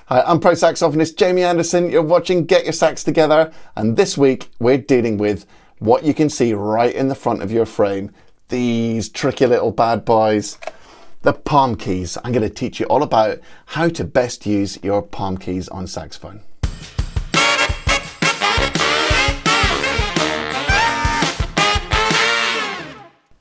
Hi, I'm pro saxophonist Jamie Anderson. You're watching Get Your Sax Together, and this week we're dealing with what you can see right in the front of your frame. These tricky little bad boys, the palm keys. I'm going to teach you all about how to best use your palm keys on saxophone.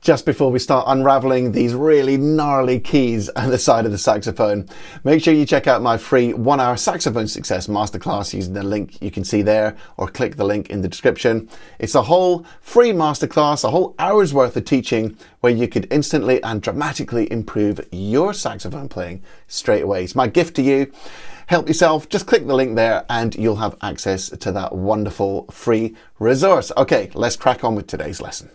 Just before we start unraveling these really gnarly keys at the side of the saxophone, make sure you check out my free 1-hour saxophone success masterclass using the link you can see there, or click the link in the description. It's a whole free masterclass, a whole hour's worth of teaching where you could instantly and dramatically improve your saxophone playing straight away. It's my gift to you. Help yourself, just click the link there and you'll have access to that wonderful free resource. Okay, let's crack on with today's lesson.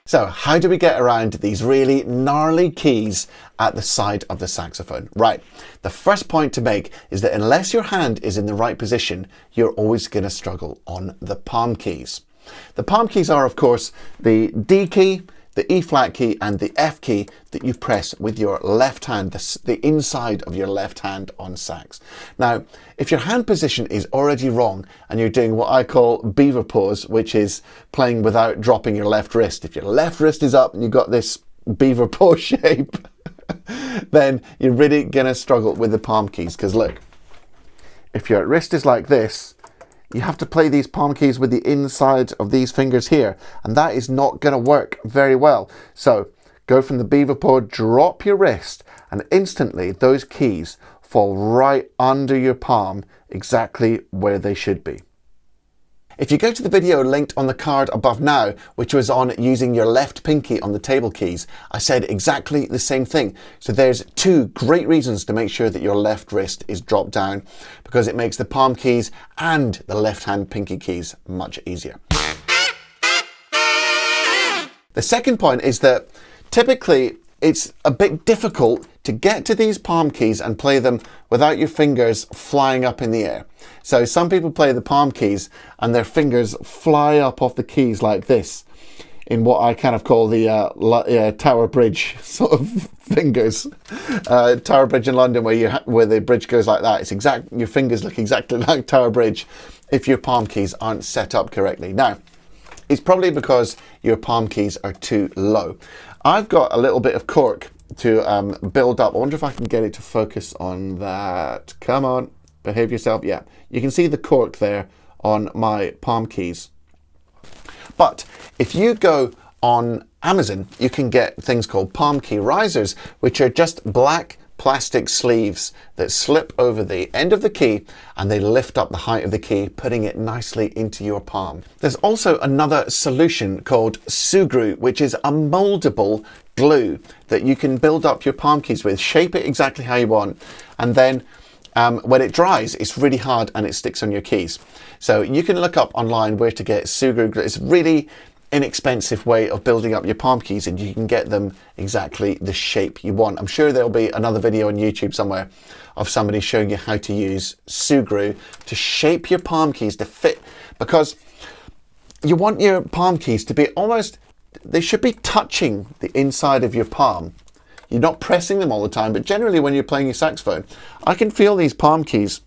So how do we get around these really gnarly keys at the side of the saxophone? Right, the first point to make is that unless your hand is in the right position, you're always going to struggle on the palm keys. The palm keys are, of course, the D key, the E flat key and the F key that you press with your left hand, the inside of your left hand on sax. Now, if your hand position is already wrong and you're doing what I call beaver pause, which is playing without dropping your left wrist. If your left wrist is up and you've got this beaver pause shape, then you're really gonna struggle with the palm keys. Because look, if your wrist is like this, you have to play these palm keys with the inside of these fingers here, and that is not going to work very well. So go from the beaver paw, drop your wrist, and instantly those keys fall right under your palm, exactly where they should be. If you go to the video linked on the card above now, which was on using your left pinky on the table keys, I said exactly the same thing. So there's two great reasons to make sure that your left wrist is dropped down, because it makes the palm keys and the left hand pinky keys much easier. The second point is that typically it's a bit difficult to get to these palm keys and play them without your fingers flying up in the air. So some people play the palm keys and their fingers fly up off the keys like this, in what I kind of call the Tower Bridge sort of fingers. Tower Bridge in London, where the bridge goes like that. Your fingers look exactly like Tower Bridge if your palm keys aren't set up correctly. Now, it's probably because your palm keys are too low. I've got a little bit of cork to build up. I wonder if I can get it to focus on that. Come on, behave yourself. Yeah, you can see the cork there on my palm keys. But if you go on Amazon, you can get things called palm key risers, which are just black plastic sleeves that slip over the end of the key and they lift up the height of the key, putting it nicely into your palm. There's also another solution called Sugrue, which is a moldable glue that you can build up your palm keys with, shape it exactly how you want, and then when it dries, it's really hard and it sticks on your keys. So you can look up online where to get Sugrue glue. It's really inexpensive way of building up your palm keys, and you can get them exactly the shape you want. I'm sure there'll be another video on YouTube somewhere of somebody showing you how to use Sugrue to shape your palm keys to fit, because you want your palm keys to be almost, they should be touching the inside of your palm. You're not pressing them all the time, but generally when you're playing your saxophone, I can feel these palm keys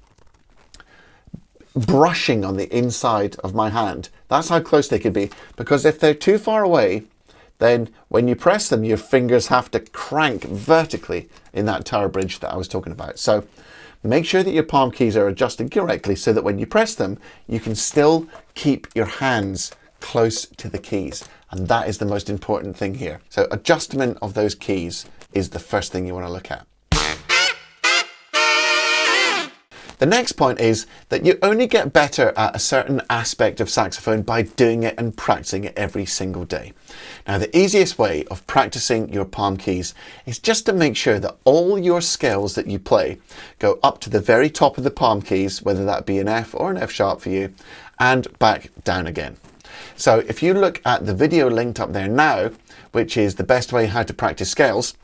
brushing on the inside of my hand. That's how close they could be, because if they're too far away, then when you press them, your fingers have to crank vertically in that Tower Bridge that I was talking about. So make sure that your palm keys are adjusted correctly so that when you press them, you can still keep your hands close to the keys. And that is the most important thing here. So adjustment of those keys is the first thing you want to look at. The next point is that you only get better at a certain aspect of saxophone by doing it and practicing it every single day. Now, the easiest way of practicing your palm keys is just to make sure that all your scales that you play go up to the very top of the palm keys, whether that be an F or an F sharp for you, and back down again. So if you look at the video linked up there now, which is the best way how to practice scales,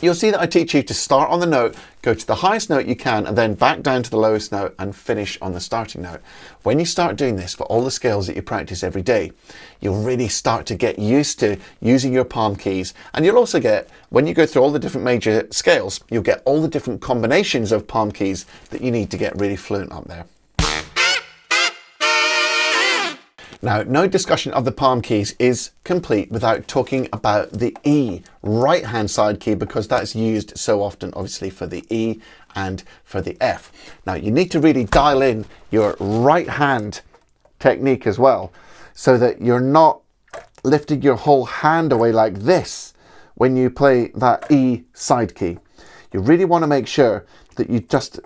You'll see that I teach you to start on the note, go to the highest note you can, and then back down to the lowest note and finish on the starting note. When you start doing this for all the scales that you practice every day, you'll really start to get used to using your palm keys. And you'll also get, when you go through all the different major scales, you'll get all the different combinations of palm keys that you need to get really fluent up there. Now, no discussion of the palm keys is complete without talking about the E right-hand side key, because that's used so often, obviously, for the E and for the F. Now, you need to really dial in your right hand technique as well, so that you're not lifting your whole hand away like this when you play that E side key. You really want to make sure that you just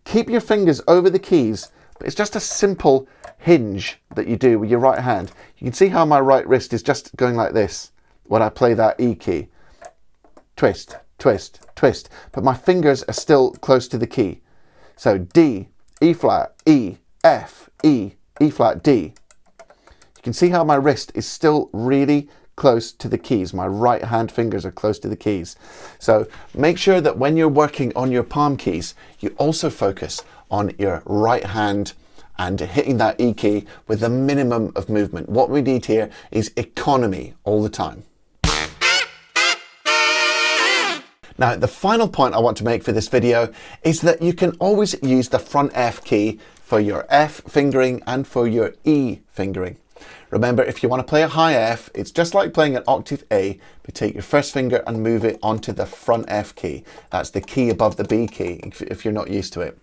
keep your fingers over the keys, but it's just a simple hinge that you do with your right hand. You can see how my right wrist is just going like this when I play that E key. Twist, twist, twist. But my fingers are still close to the key. So D, E flat, E, F, E, E flat, D. You can see how my wrist is still really close to the keys. My right hand fingers are close to the keys. So make sure that when you're working on your palm keys, you also focus on your right hand and hitting that E key with the minimum of movement. What we need here is economy all the time. Now, the final point I want to make for this video is that you can always use the front F key for your F fingering and for your E fingering. Remember, if you want to play a high F, it's just like playing an octave A, but take your first finger and move it onto the front F key. That's the key above the B key, if you're not used to it.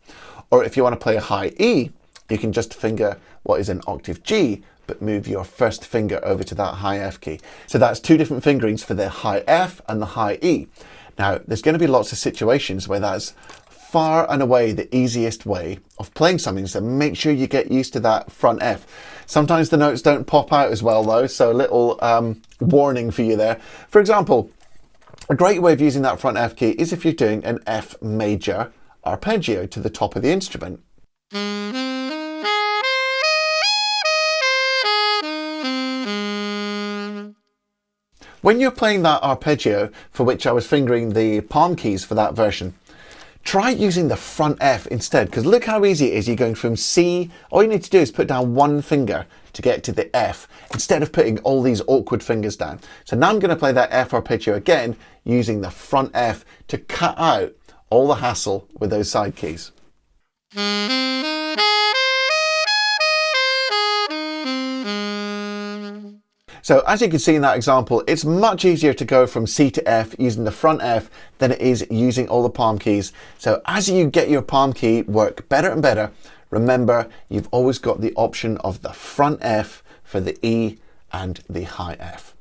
Or if you want to play a high E, you can just finger what is an octave G, but move your first finger over to that high F key. So that's two different fingerings for the high F and the high E. Now, there's going to be lots of situations where that's far and away the easiest way of playing something, so make sure you get used to that front F. Sometimes the notes don't pop out as well though, so a little warning for you there. For example, a great way of using that front F key is if you're doing an F major arpeggio to the top of the instrument. When you're playing that arpeggio, for which I was fingering the palm keys for that version, try using the front F instead, because look how easy it is. You're going from C, all you need to do is put down one finger to get to the F, instead of putting all these awkward fingers down. So now I'm going to play that F arpeggio again, using the front F to cut out all the hassle with those side keys. So as you can see in that example, it's much easier to go from C to F using the front F than it is using all the palm keys. So as you get your palm key work better and better, remember you've always got the option of the front F for the E and the high F.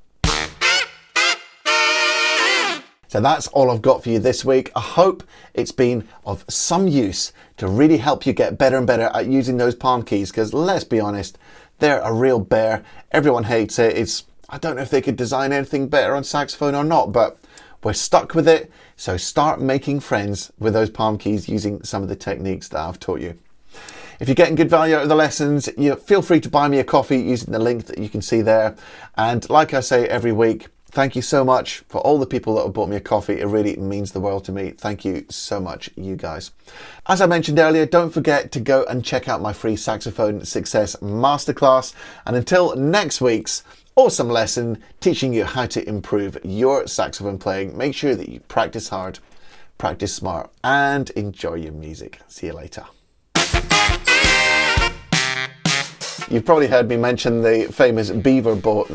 So that's all I've got for you this week. I hope it's been of some use to really help you get better and better at using those palm keys, because let's be honest, they're a real bear. Everyone hates it. I don't know if they could design anything better on saxophone or not, but we're stuck with it. So start making friends with those palm keys using some of the techniques that I've taught you. If you're getting good value out of the lessons, you feel free to buy me a coffee using the link that you can see there. And like I say every week, thank you so much for all the people that have bought me a coffee. It really means the world to me. Thank you so much, you guys. As I mentioned earlier, don't forget to go and check out my free Saxophone Success Masterclass. And until next week's awesome lesson teaching you how to improve your saxophone playing, make sure that you practice hard, practice smart, and enjoy your music. See you later. You've probably heard me mention the famous beaver boat.